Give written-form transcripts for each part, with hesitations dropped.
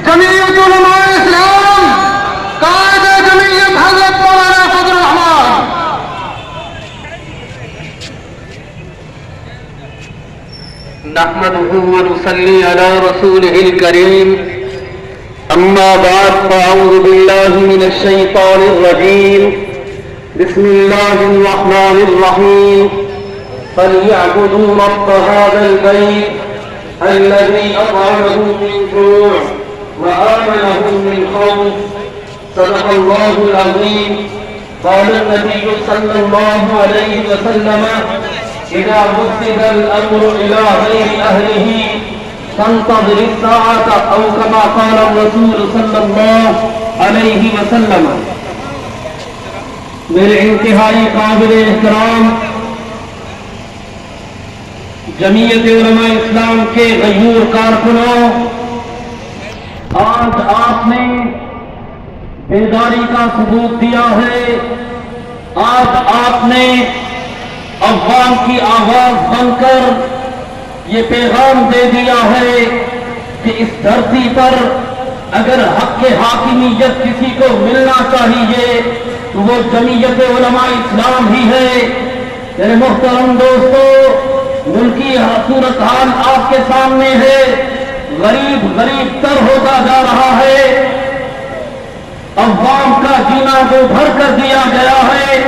جمعیت علماء اسلام قائد جمعیت حضرت مولانا فضل الرحمان. نحمده ونصلي على رسوله الكريم. أما بعد فأعوذ بالله من الشيطان الرجيم. بسم الله الرحمن الرحيم. فليعبدوا رب هذا البيت الذي أطعمهم من جوع وآمنهم من خوف. صدق الله العظيم. قال النبي صلى الله عليه وسلم: إذا وسد الأمر إلى غير أهله فانتظر الساعة، أو كما قال الرسول صلى الله عليه وسلم. میرے انتہائی قابل احترام جمعیت علماء اسلام کے غیور کارکنوں، آج آپ نے بیداری کا ثبوت دیا ہے. آج آپ نے عوام کی آواز بن کر یہ پیغام دے دیا ہے کہ اس دھرتی پر اگر حق کے حاکمیت کسی کو ملنا چاہیے تو وہ جمعیت علماء اسلام ہی ہے. میرے محترم دوستو، ملکی صورتحال آپ کے سامنے ہے. غریب تر ہوتا جا رہا ہے. عوام کا جینا کو بھر کر دیا گیا ہے.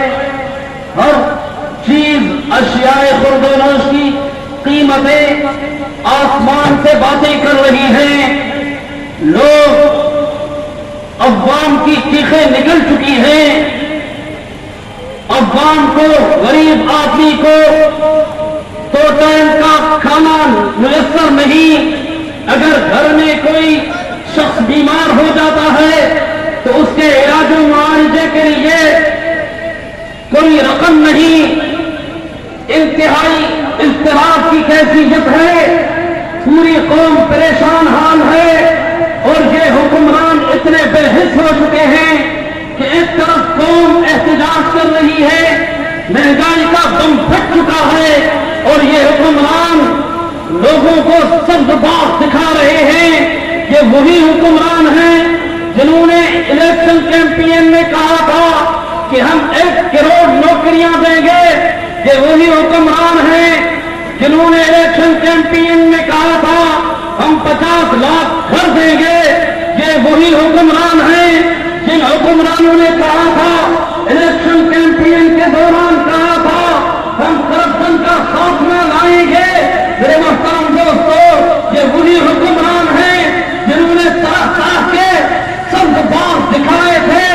ہر چیز، اشیاء خورد و نوش کی قیمتیں آسمان سے باتیں کر رہی ہیں. لوگ، عوام کی چیخیں نکل چکی ہیں. عوام کو، غریب آدمی کو تو ٹائم کا کھانا میسر نہیں. اگر گھر میں کوئی شخص بیمار ہو جاتا ہے تو اس کے علاج و معالجے کے لیے کوئی رقم نہیں. انتہائی اضطراب کی کیفیت ہے. پوری قوم پریشان حال ہے. اور یہ حکمران اتنے بے حس ہو چکے ہیں کہ ایک طرف قوم احتجاج کر رہی ہے، مہنگائی کا دم پھٹ چکا ہے، اور یہ حکمران لوگوں کو سبز باغ دکھا رہے ہیں. یہ وہی حکمران ہیں جنہوں نے الیکشن کیمپین میں کہا تھا کہ ہم 1 کروڑ نوکریاں دیں گے. یہ وہی حکمران ہیں جنہوں نے الیکشن کیمپین میں کہا تھا ہم 50 لاکھ گھر دیں گے. یہ وہی حکمران ہیں جن حکمرانوں نے کہا تھا الیکشن کیمپین کے دوران کہا تھا ہم کرپشن کا خاتمہ لائیں گے. میرے محترم دوستو، یہ وہی حکمران ہیں جنہوں نے طرح کے سبز باغ دکھائے تھے.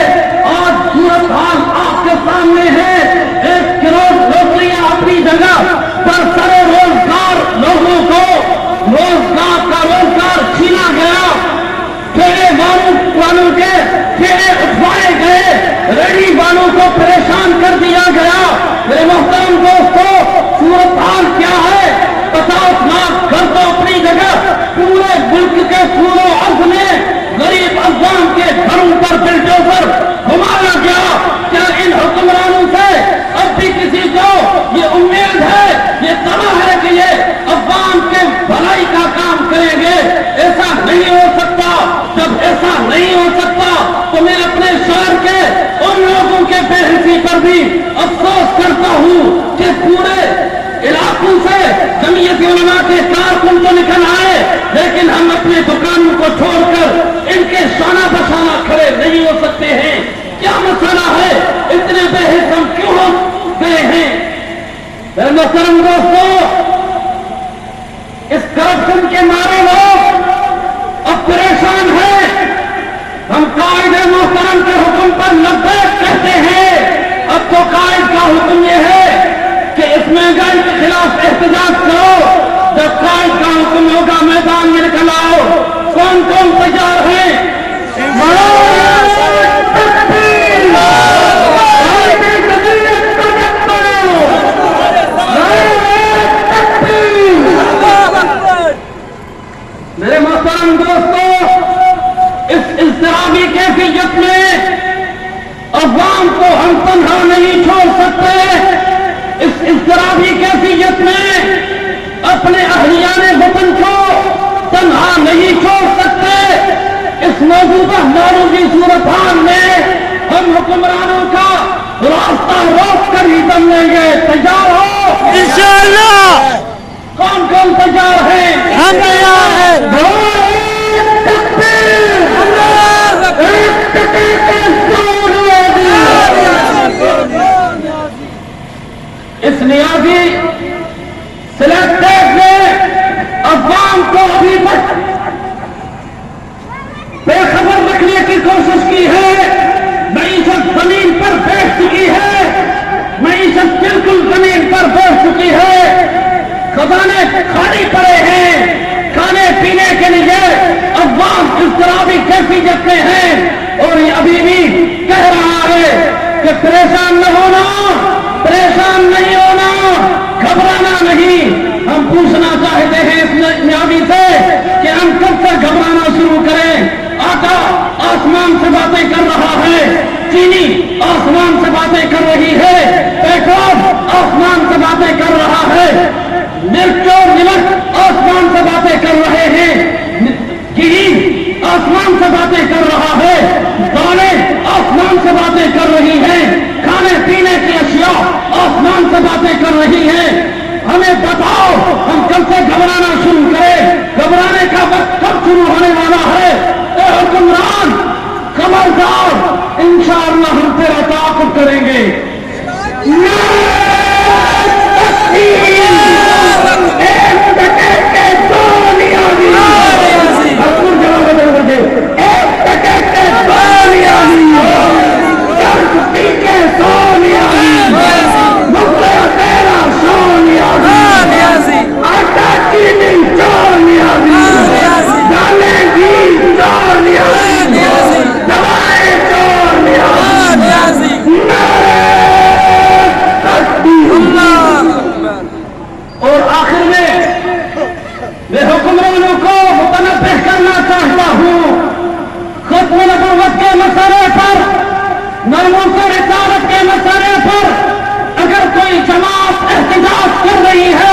آج صورتحال آپ کے سامنے ہے. 1 کروڑ نوکریاں اپنی جگہ پر سرے روزگار لوگوں کو روزگار کا روزگار چھینا گیا. ٹھیلے والوں کے ٹھیلے اٹھوائے گئے. ریڈی والوں کو پریشان کر دیا گیا. میرے محترم دوستو، صورتحال کیا ہے؟ 50 لاکھ گھر تو اپنی جگہ پورے ملک کے طول و عرض میں غریب عوام کے گھروں پر بلڈوزر گھمایا گیا. کیا ان حکمرانوں سے اب بھی کسی کو یہ امید ہے، یہ طمع ہے کہ یہ عوام کے بھلائی کا کام کریں گے؟ ایسا نہیں ہو سکتا. جب ایسا نہیں ہو سکتا تو میں اپنے شہر کے ان لوگوں کے بے حسی پر بھی افسوس کرتا ہوں کہ پورے علاقوں سے جمعیت علماء کے کارکن تو نکل آئے، لیکن ہم اپنے دکانوں کو چھوڑ کر ان کے شانہ بشانہ کھڑے نہیں ہو سکتے ہیں. کیا مسئلہ ہے؟ اتنے بے حس ہم کیوں ہو گئے ہیں؟ میرے محترم دوستو، اس کرپشن کے مارے لوگ اب پریشان ہیں. ہم قائد محترم کے حکم پر لبیک کہتے ہیں. اب تو قائد کا حکم یہ ہے کہ اس مہنگائی کے خلاف احتجاج کرو. جب قائد کا حکم ہوگا میدان میں نکل آؤ. کون کون تیار ہیں؟ میرے محترم دوستو، اس اضطرابی کیفیت میں عوام کو ہم تنہا نہیں چھوڑ سکتے. اس اضطرابی کیفیت میں اپنے اہلیان وطن کو تنہا نہیں چھوڑ سکتے. اس موجودہ معروضی صورتحال میں ہم حکمرانوں کا راستہ روک کر ہی دم لیں گے. تیار ہو؟ انشاءاللہ کون کون تیار ہے؟ ہم تیار ہیں. اس نیازی سلیکٹڈ نے عوام کو ابھی تک بے خبر رکھنے کی کوشش کی ہے. معیشت زمین پر بیٹھ چکی ہے. معیشت بالکل زمین پر بیٹھ چکی ہے. خزانے خالی پڑے ہیں. کھانے پینے کے لیے عوام اضطرابی کیفیت میں ہیں. اور یہ ابھی بھی کہہ رہا ہے کہ پریشان نہ ہونا, پریشان نہیں ہونا, گھبرانا نہیں. ہم پوچھنا چاہتے ہیں اس نیابی سے کہ ہم کب تک گھبرانا شروع کریں. آٹا آسمان سے باتیں کر رہا ہے, چینی آسمان سے باتیں کر رہی ہے, پیٹرول آسمان سے باتیں کر رہا ہے, مرچ اور نمک آسمان سے باتیں کر رہے ہیں, گھی آسمان سے باتیں کر رہا ہے, دالیں آسمان سے باتیں کر رہی ہیں, کھانے پینے کی اشیاء آسمان سے باتیں کر رہی ہیں. ہمیں بتاؤ ہم کب سے گھبرانا شروع کریں؟ گھبرانے کا وقت کب شروع ہونے والا ہے؟ اے حکمران خبردار, انشاءاللہ ہم تیرا تعاقب کریں گے. اور آخر میں میں حکمرانوں کو متنبہ کرنا چاہتا ہوں, ختم نبوت کے مسئلے پر, ناموس رسالت کے مسئلے پر اگر کوئی جماعت احتجاج کر رہی ہے